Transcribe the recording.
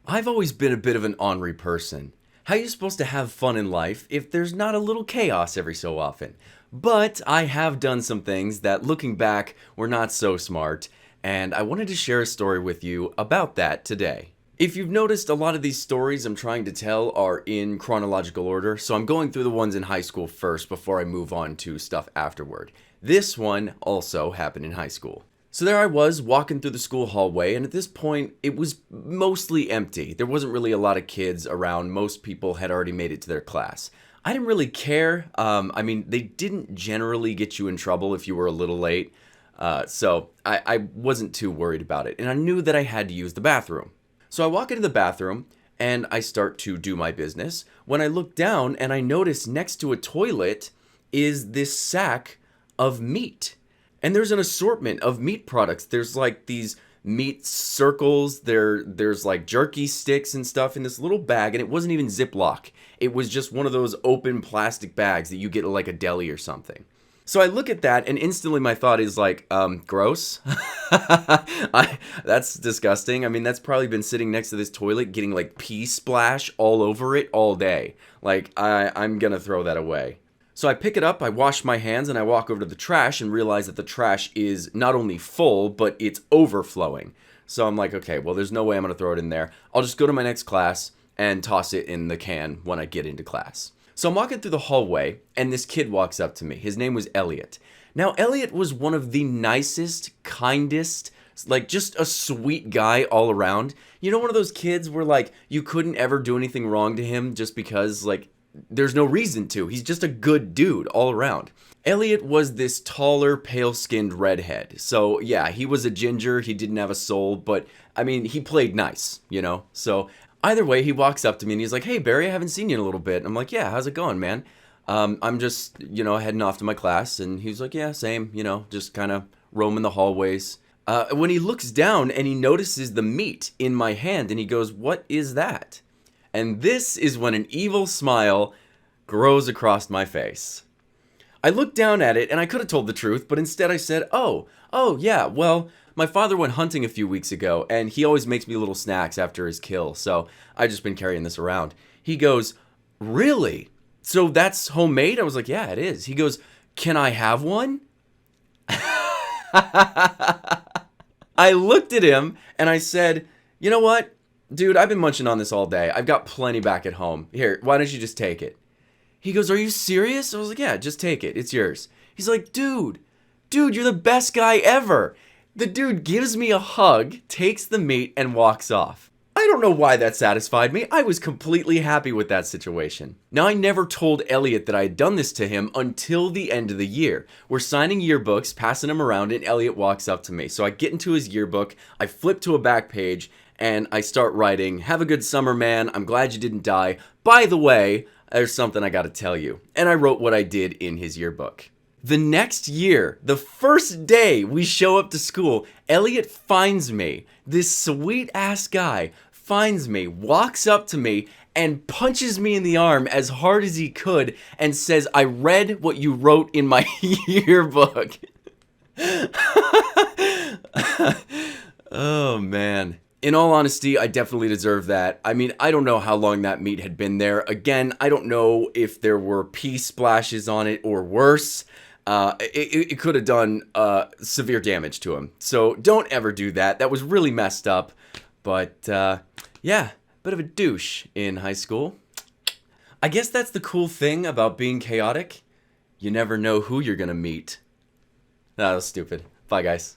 I've always been a bit of an ornery person. How are you supposed to have fun in life if there's not a little chaos every so often? But I have done some things that, looking back, were not so smart, and I wanted to share a story with you about that today. If you've noticed, a lot of these stories I'm trying to tell are in chronological order, so I'm going through the ones in high school first before I move on to stuff afterward. This one also happened in high school. So there I was, walking through the school hallway, and at this point, it was mostly empty. There wasn't really a lot of kids around. Most people had already made it to their class. I didn't really care. They didn't generally get you in trouble if you were a little late. So I wasn't too worried about it. And I knew that I had to use the bathroom. So I walk into the bathroom, and I start to do my business. When I look down, and I notice next to a toilet is this sack of meat. And there's an assortment of meat products. There's like these meat circles. There's like jerky sticks and stuff in this little bag, and it wasn't even Ziploc. It was just one of those open plastic bags that you get at like a deli or something. So I look at that, and instantly my thought is like, gross. That's disgusting. I mean, that's probably been sitting next to this toilet getting like pee splash all over it all day. Like, I'm gonna throw that away. So I pick it up, I wash my hands, and I walk over to the trash and realize that the trash is not only full, but it's overflowing. So I'm like, okay, well, there's no way I'm going to throw it in there. I'll just go to my next class and toss it in the can when I get into class. So I'm walking through the hallway, and this kid walks up to me. His name was Elliot. Now, Elliot was one of the nicest, kindest, like just a sweet guy all around. You know, one of those kids where like you couldn't ever do anything wrong to him just because like there's no reason to. He's just a good dude all around. Elliot was this taller, pale-skinned redhead. So, yeah, he was a ginger. He didn't have a soul, but, I mean, he played nice, you know? So, either way, he walks up to me and he's like, "Hey, Barry, I haven't seen you in a little bit." And I'm like, "Yeah, how's it going, man?" I'm just, heading off to my class. And he was like, "Yeah, same, just kind of roaming the hallways." When he looks down and he notices the meat in my hand and he goes, "What is that?" And this is when an evil smile grows across my face. I looked down at it and I could have told the truth, but instead I said, oh, yeah, well, my father went hunting a few weeks ago and he always makes me little snacks after his kill, so I've just been carrying this around." He goes, "Really? So that's homemade?" I was like, "Yeah, it is." He goes, "Can I have one?" I looked at him and I said, "You know what? Dude, I've been munching on this all day. I've got plenty back at home. Here, why don't you just take it?" He goes, "Are you serious?" I was like, "Yeah, just take it. It's yours." He's like, dude, you're the best guy ever." The dude gives me a hug, takes the meat, and walks off. I don't know why that satisfied me. I was completely happy with that situation. Now, I never told Elliot that I had done this to him until the end of the year. We're signing yearbooks, passing them around, and Elliot walks up to me. So I get into his yearbook, I flip to a back page, and I start writing, "Have a good summer, man. I'm glad you didn't die. By the way, there's something I gotta tell you." And I wrote what I did in his yearbook. The next year, the first day we show up to school, Elliot finds me. This sweet ass guy finds me, walks up to me, and punches me in the arm as hard as he could and says, "I read what you wrote in my yearbook." Oh, man. In all honesty, I definitely deserve that. I mean, I don't know how long that meat had been there. Again, I don't know if there were pee splashes on it or worse. It could have done severe damage to him. So don't ever do that. That was really messed up. But yeah, bit of a douche in high school. I guess that's the cool thing about being chaotic. You never know who you're gonna meet. That was stupid. Bye, guys.